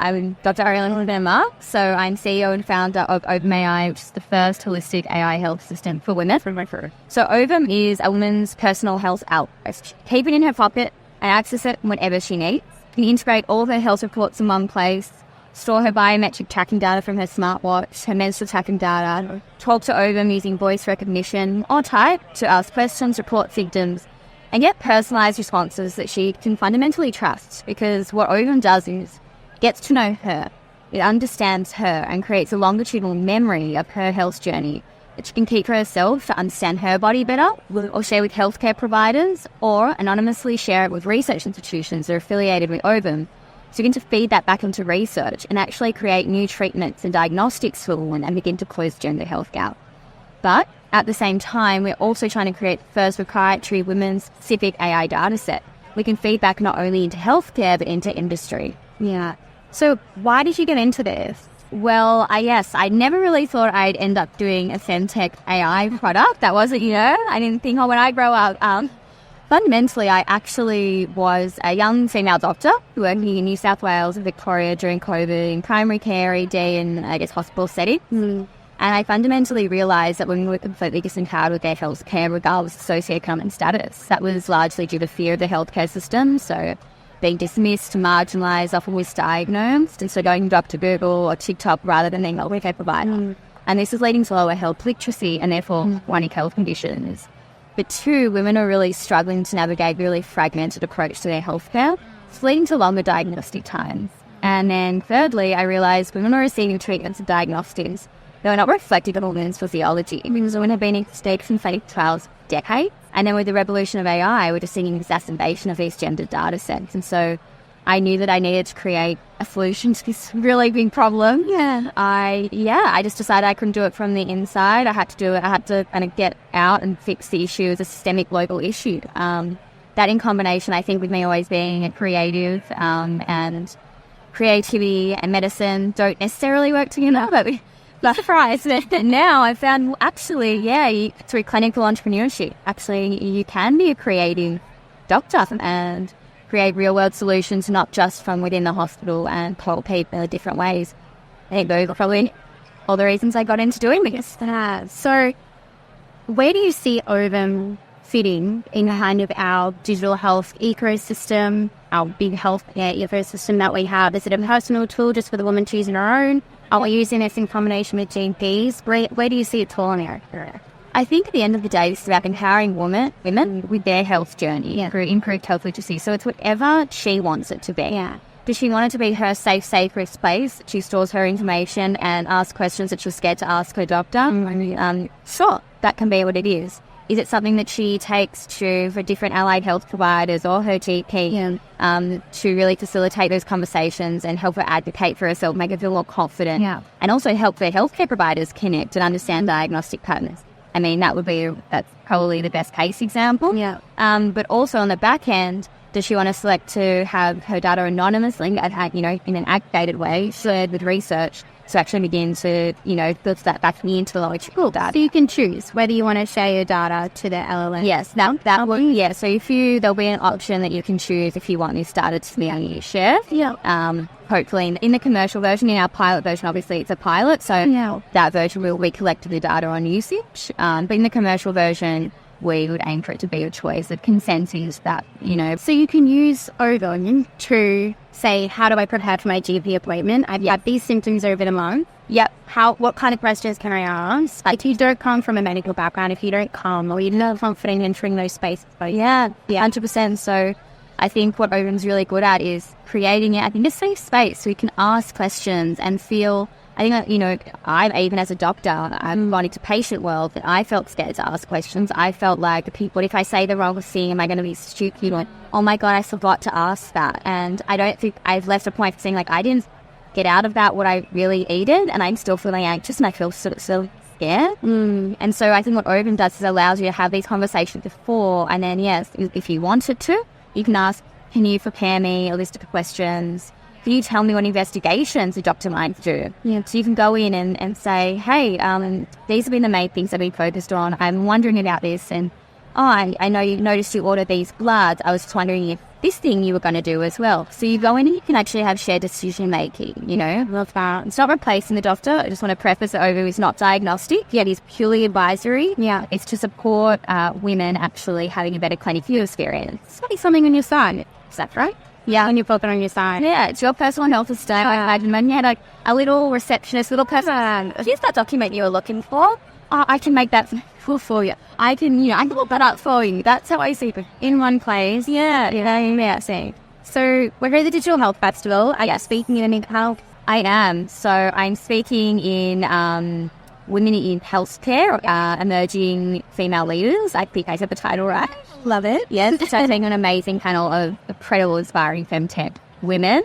I'm Dr. Ariella Heffernan-Marks. So I'm CEO and founder of Ovum AI, which is the first holistic AI health system for women. So Ovum is a woman's personal health outpost. Keep it in her pocket and access it whenever she needs. You can integrate all of her health reports in one place, store her biometric tracking data from her smartwatch, her menstrual tracking data, talk to Ovum using voice recognition or type to ask questions, report symptoms, and get personalised responses that she can fundamentally trust, because what Ovum does is gets to know her, it understands her and creates a longitudinal memory of her health journey that she can keep for herself to understand her body better, or share with healthcare providers, or anonymously share it with research institutions that are affiliated with Ovum. So you can feed that back into research and actually create new treatments and diagnostics for women and begin to close gender health gap. But at the same time, we're also trying to create the first proprietary women-specific AI dataset. We can feed back not only into healthcare, but into industry. Yeah. So why did you get into this? Well, I never really thought I'd end up doing a FemTech AI product. That wasn't, I didn't think, when I grow up. Fundamentally, I actually was a young female doctor working in New South Wales and Victoria during COVID in primary care, ED, and hospital setting. And I fundamentally realised that women were completely disempowered with their health care regardless of socioeconomic status. That was largely due to fear of the healthcare system, so being dismissed, marginalised, often misdiagnosed, and so going to Dr. Google or TikTok rather than being a healthcare provider. And this is leading to lower health literacy and therefore chronic health conditions. But two, women are really struggling to navigate a really fragmented approach to their healthcare. It's leading to longer diagnostic times. And then thirdly, I realised women are receiving treatments and diagnostics that are not reflective of women's physiology, because women have been in state from clinical trials for decades. And then with the revolution of AI, we're just seeing an exacerbation of these gender data sets. And so I knew that I needed to create a solution to this really big problem. I just decided I couldn't do it from the inside. I had to do it. I had to kind of get out and fix the issue as a systemic global issue. That in combination, I think, with me always being a creative, and creativity and medicine don't necessarily work together, but be surprised. And now I found, actually, through clinical entrepreneurship, actually you can be a creative doctor and create real-world solutions, not just from within the hospital, and help people in different ways. I think those are probably all the reasons I got into doing this. So where do you see Ovum fitting in kind of our digital health ecosystem, our big healthcare ecosystem that we have? Is it a personal tool just for the woman choosing her own? Are we using this in combination with GPs? Where do you see it falling in our area? I think at the end of the day, this is about empowering women with their health journey through improved health literacy. So it's whatever she wants it to be. Yeah. Does she want it to be her safe, sacred space? She stores her information and asks questions that she's scared to ask her doctor. Sure, that can be what it is. Is it something that she takes to for different allied health providers or her GP to really facilitate those conversations and help her advocate for herself, make her feel more confident, and also help their healthcare providers connect and understand diagnostic patterns? I mean, that's probably the best case example. But also on the back end, does she want to select to have her data anonymously, in an aggregated way, shared with research, to actually begin to, build that back into the longitudinal data? So you can choose whether you want to share your data to the LLM. Yes, that will. Yeah, so there'll be an option that you can choose if you want this data to be shared. Hopefully in the commercial version, in our pilot version, obviously it's a pilot, so that version will be collecting the data on usage. But in the commercial version, we would aim for it to be a choice of consent is that, So you can use Ovum to say, how do I prepare for my GP appointment? I've got these symptoms over the month. What kind of questions can I ask? If you don't come from a medical background, if you don't come or you're not confident entering those spaces. 100%. So I think what Ovum's really good at is creating a safe space so we can ask questions and feel. I think, I even as a doctor, I'm gone into patient world, that I felt scared to ask questions. I felt like, what if I say the wrong thing? Am I going to be stupid? Or, oh my God, I forgot to ask that. And I don't think I've left a point of saying, I didn't get out of that what I really needed, and I'm still feeling anxious and I feel sort of scared. And so I think what Ovum does is allows you to have these conversations before, and then, yes, if you wanted to, you can ask, can you prepare me a list of questions? Can you tell me what investigations the doctor might do? So you can go in and say, hey, these have been the main things I've been focused on. I'm wondering about this. And, I know you noticed you ordered these bloods. I was just wondering if this thing you were going to do as well. So you go in and you can actually have shared decision making, you know. Love that. It's not replacing the doctor. I just want to preface that Ovum is not diagnostic, yet it's purely advisory. Yeah. It's to support women actually having a better clinical experience. It's probably something on your side. Is that right? Yeah, when you put it on your side. Yeah, it's your personal health estate. I imagine when you had a little receptionist, little person, here's that document you were looking for. Oh, I can make that for you. I can look that up for you. That's how I see it. In one place. Yeah. See. So we're at the Digital Health Festival. Are you speaking in health? I am. So I'm speaking in Women in Healthcare, Emerging Female Leaders. I think I said the title right. Love it. Yes. So I'm being an amazing panel of incredible, inspiring FemTech women.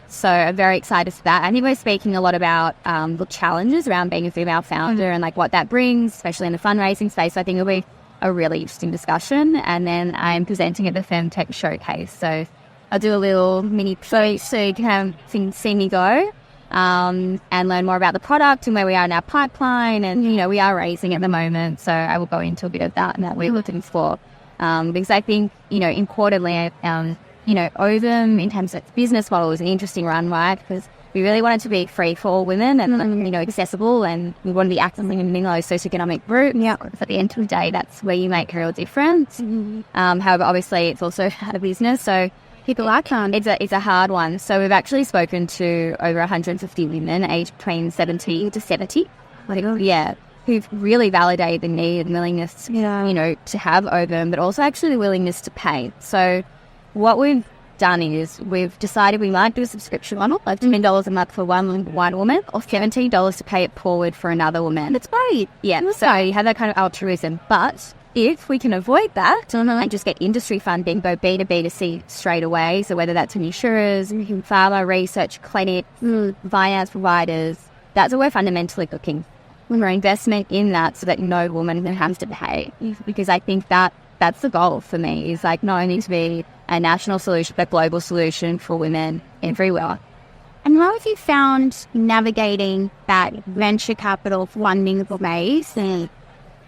So I'm very excited for that. I think we're speaking a lot about the challenges around being a female founder and like what that brings, especially in the fundraising space. So I think it'll be a really interesting discussion. And then I'm presenting at the FemTech Showcase. So I'll do a little mini show so you can see me go and learn more about the product and where we are in our pipeline. And, we are raising at the moment. So I will go into a bit of that and that we're looking for. Because I think, importantly, Ovum, in terms of its business model, is an interesting one, right? Because we really want it to be free for all women and, accessible, and we want to be actively in those socioeconomic groups. Yeah. Because at the end of the day, that's where you make a real difference. However, obviously, it's also a business, so people are kind. It's a hard one. So we've actually spoken to over 150 women aged between 70 to 70. Yeah. Who've really validated the need and willingness, to have Ovum, but also actually the willingness to pay. So what we've done is we've decided we might do a subscription model of $10 a month for one woman or $17 to pay it forward for another woman. That's great. Yeah, so you have that kind of altruism. But if we can avoid that and just get industry funding, go B to B to C straight away, so whether that's in insurers, pharma, research, clinics, finance providers, that's what we're fundamentally looking for investment in that so that no woman has to pay. Because I think that's the goal for me, is like not only to be a national solution, but global solution for women everywhere. And how have you found navigating that venture capital funding space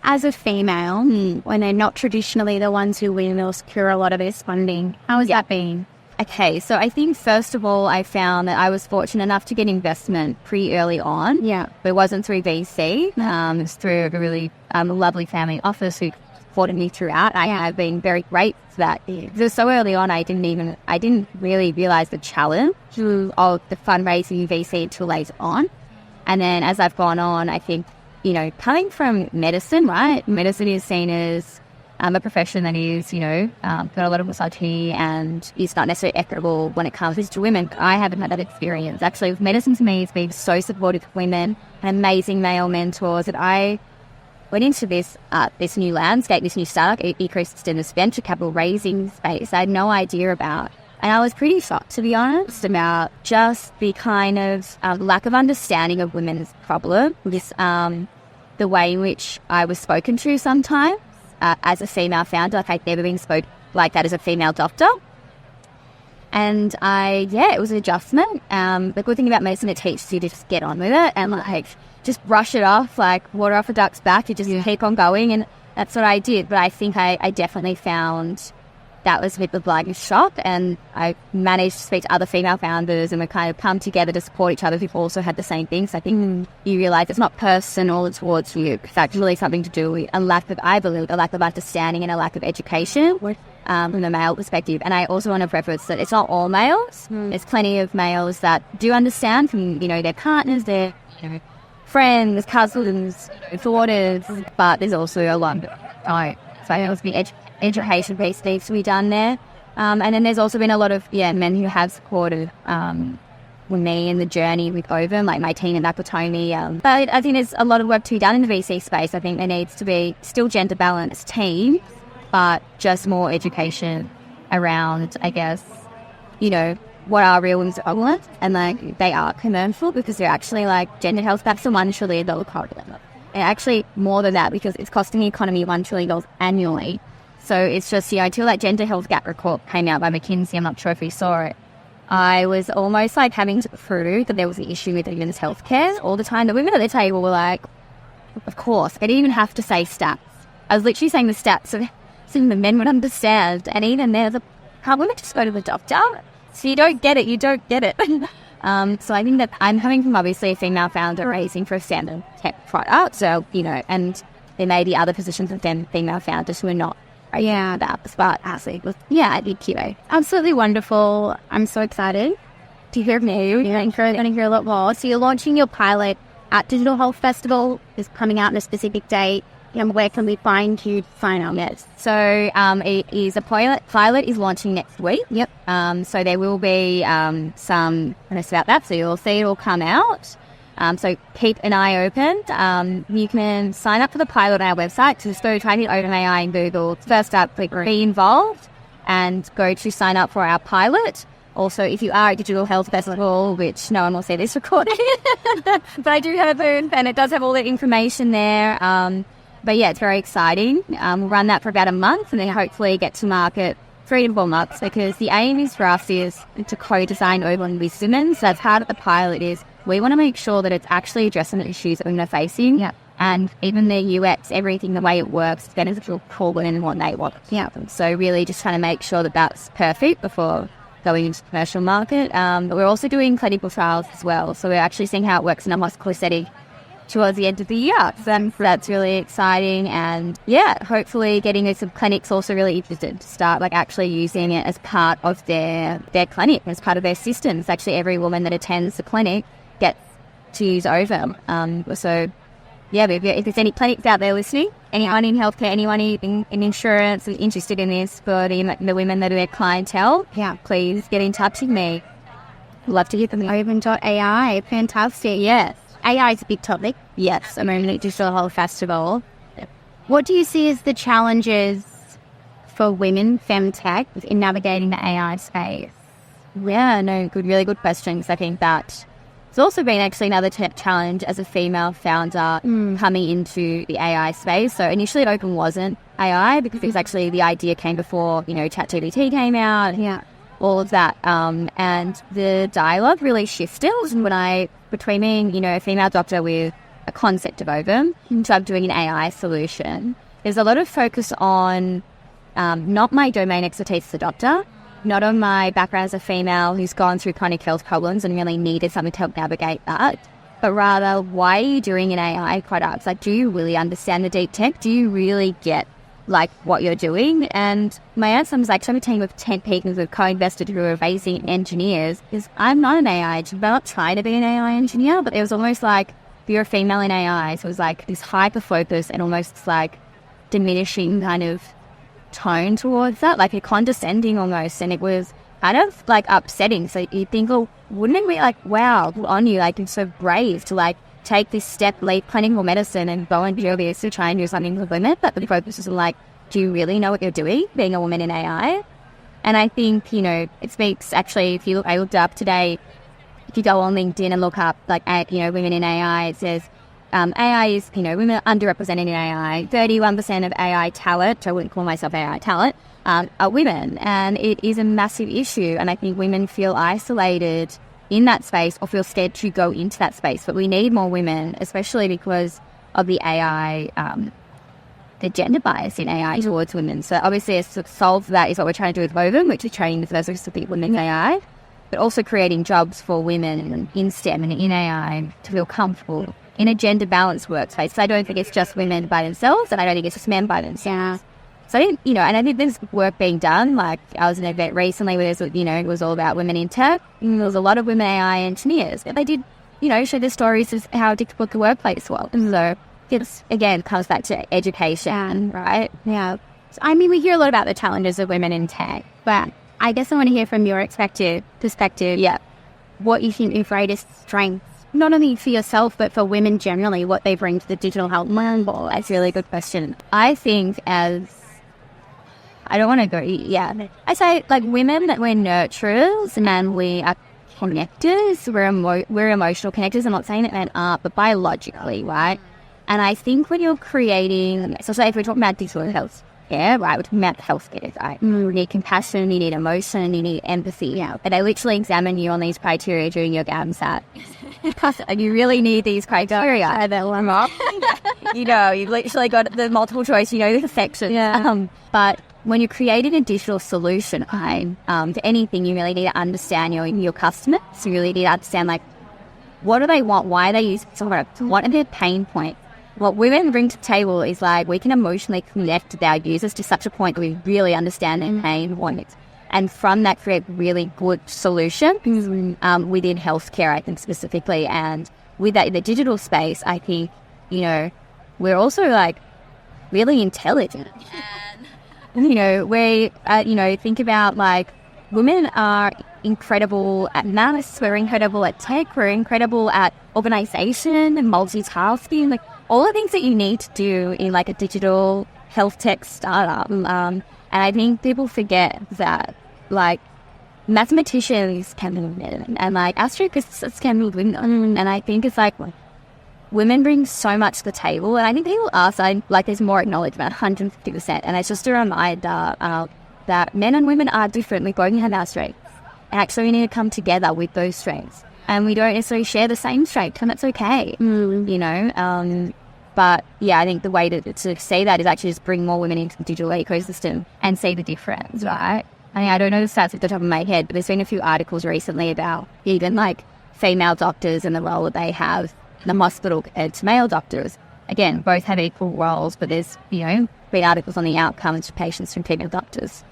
as a female when they're not traditionally the ones who win or secure a lot of this funding? How has that been? Okay, so I think first of all, I found that I was fortunate enough to get investment pretty early on. Yeah. But it wasn't through VC. It was through a really lovely family office who supported me throughout. I have been very grateful for that. Because so early on, I didn't really realize the challenge of the fundraising VC until later on. And then as I've gone on, I think, coming from medicine, right? Medicine is seen as a profession that is, got a lot of misogyny and is not necessarily equitable when it comes to women. I haven't had that experience. Actually, with medicine to me, it's been so supportive of women and amazing male mentors that I went into this new landscape, this new startup ecosystem, this venture capital raising space I had no idea about. And I was pretty shocked, to be honest, about just the kind of lack of understanding of women's problem, the way in which I was spoken to sometimes. As a female founder, like I'd never been spoken like that as a female doctor. And it was an adjustment. The good thing about medicine, it teaches you to just get on with it and just brush it off, like water off a duck's back. You just keep on going, and that's what I did. But I think I definitely found that was a bit of a shock, and I managed to speak to other female founders, and we kind of come together to support each other who've also had the same things. I think you realise it's not personal towards you. It's actually something to do with a lack of understanding and a lack of education from the male perspective. And I also want to preface that it's not all males. There's plenty of males that do understand from, their partners, their friends, cousins, daughters, but there's also a lot of so it was the education piece needs to be done there. And then there's also been a lot of men who have supported with me in the journey with Ovum, like my team at Akacich. But I think there's a lot of work to be done in the VC space. I think there needs to be still gender balanced teams, but just more education around, I guess, what are real women's problems, and they are commercial because they're actually gender health. That's a $1 trillion problem. And actually more than that, because it's costing the economy $1 trillion annually. So it's just, until that gender health gap report came out by McKinsey, I'm not sure if you saw it, I was almost having to prove that there was an issue with women's healthcare all the time. The women at the table were like, of course. I didn't even have to say stats. I was literally saying the stats so the men would understand. And even there, can't women just go to the doctor? So you don't get it, you don't get it. So I think that I'm coming from obviously a female founder raising for a standard tech product. So, and there may be other positions of female founders who are not. Yeah, that, but I think absolutely wonderful. I'm so excited to hear from you. I'm going to hear a lot more. So you're launching your pilot at Digital Health Festival. It's coming out on a specific date. Where can we find you to sign up? Yes. So it is a pilot is launching next week. Yep. So there will be some honest about that. So you'll see it all come out. So keep an eye open. You can sign up for the pilot on our website. So just go type in Ovum AI in Google. First up, click Be Involved and go to sign up for our pilot. Also, if you are at Digital Health Festival, which no one will see this recording, but I do have it, and it does have all the information there. But yeah, it's very exciting. We'll run that for about a month and then hopefully get to market 3 to 4 months, because the aim is for us is to co-design Ovum with women. So that's part of the pilot is we want to make sure that it's actually addressing the issues that women are facing. Yeah. And even the UX, everything, the way it works, is beneficial for women and what they want. Yeah. So really just trying to make sure that that's perfect before going into the commercial market. But we're also doing clinical trials as well. So we're actually seeing how it works in a hospital setting towards the end of the year. So that's really exciting. And yeah, hopefully getting some clinics also really interested to start actually using it as part of their clinic, as part of their systems. Actually, every woman that attends the clinic gets to use Ovum. So yeah, but if there's any clinics out there listening, anyone in healthcare, anyone in insurance and interested in this for the women that are their clientele, please get in touch with me. Love to hear from you. Ovum.ai, fantastic. Yes. AI is a big topic. Yes. I mean, at Digital Health Festival. What do you see as the challenges for women, FemTech, in navigating the AI space? Yeah, no, really good questions. I think that it's also been actually another challenge as a female founder coming into the AI space. So initially at Open wasn't AI because it was actually the idea came before, ChatGPT came out. Yeah. All of that. And the dialogue really shifted between being, a female doctor with a concept of Ovum to doing an AI solution. There's a lot of focus on not my domain expertise as a doctor, not on my background as a female who's gone through chronic health problems and really needed something to help navigate that, but rather, why are you doing an AI product? Do you really understand the deep tech? Do you really get what you're doing? And my answer was I'm a team of 10 people who've co-invested who are amazing engineers, is I'm not an AI engineer, I'm not trying to be an AI engineer, but it was almost you're a female in AI. So it was this hyper focus and almost diminishing kind of tone towards that, a condescending almost. And it was kind of upsetting. So you think, wouldn't it be wow, good on you, you're so brave to take this step, leave clinical medicine and go and do this to try and do something for women. But the focus is do you really know what you're doing, being a woman in AI? And I think, it speaks actually, if I looked up today, if you go on LinkedIn and look up women in AI, it says AI is, women are underrepresented in AI. 31% of AI talent, I wouldn't call myself AI talent, are women. And it is a massive issue. And I think women feel isolated in that space or feel scared to go into that space. But we need more women, especially because of the AI, the gender bias in AI towards women. So obviously to solve that is what we're trying to do with Ovum, which is training the first of people in AI, but also creating jobs for women in STEM and in AI to feel comfortable in a gender balanced workspace. So I don't think it's just women by themselves, and I don't think it's just men by themselves. So I think, and I think there's work being done. I was in an event recently where there's, it was all about women in tech. And there was a lot of women AI engineers, but they did, show their stories as how difficult the workplace was. And so it's, again, comes back to education, right? Yeah. So, we hear a lot about the challenges of women in tech, but I guess I want to hear from your perspective, what you think your greatest strengths, not only for yourself, but for women generally, what they bring to the digital health market. That's a really good question. I think I don't want to go, I say, women, that we're nurturers and we are connectors. We're emotional connectors. I'm not saying that men aren't, but biologically, right? And I think when you're creating, so say if we're talking about digital health, right, we're talking about healthcare, right? You need compassion, you need emotion, you need empathy. Yeah. And they literally examine you on these criteria during your GAMSAT. And you really need these criteria. You've literally got the multiple choice, the sections. Yeah. But when you're creating a digital solution, to anything, you really need to understand your customers. So you really need to understand, like, what do they want? Why are they using software? What are their pain points? What women bring to the table is, like, we can emotionally connect with our users to such a point that we really understand their pain points. And from that, create really good solutions within healthcare, I think, specifically. And with that, in the digital space, I think, you know, we're also, like, really intelligent. And, you know, we, think about, like, women are incredible at maths, we're incredible at tech, we're incredible at organisation and multitasking, like, all the things that you need to do in, like, a digital health tech startup. And I think people forget that, like, mathematicians can be women and, like, astrophysicists can be women. And I think it's like women bring so much to the table. And I think people are saying, like, there's more acknowledgement, 150%. And it's just a reminder that men and women are different. We both have our strengths. And actually, we need to come together with those strengths. And we don't necessarily share the same strengths, and that's okay, you know. But, yeah, I think the way to see that is actually just bring more women into the digital ecosystem and see the difference, right? I mean, I don't know the stats at the top of my head, but there's been a few articles recently about even, like, female doctors and the role that they have in the hospital compared to male doctors. Again, both have equal roles, but there's, you know, been articles on the outcomes for patients from female doctors.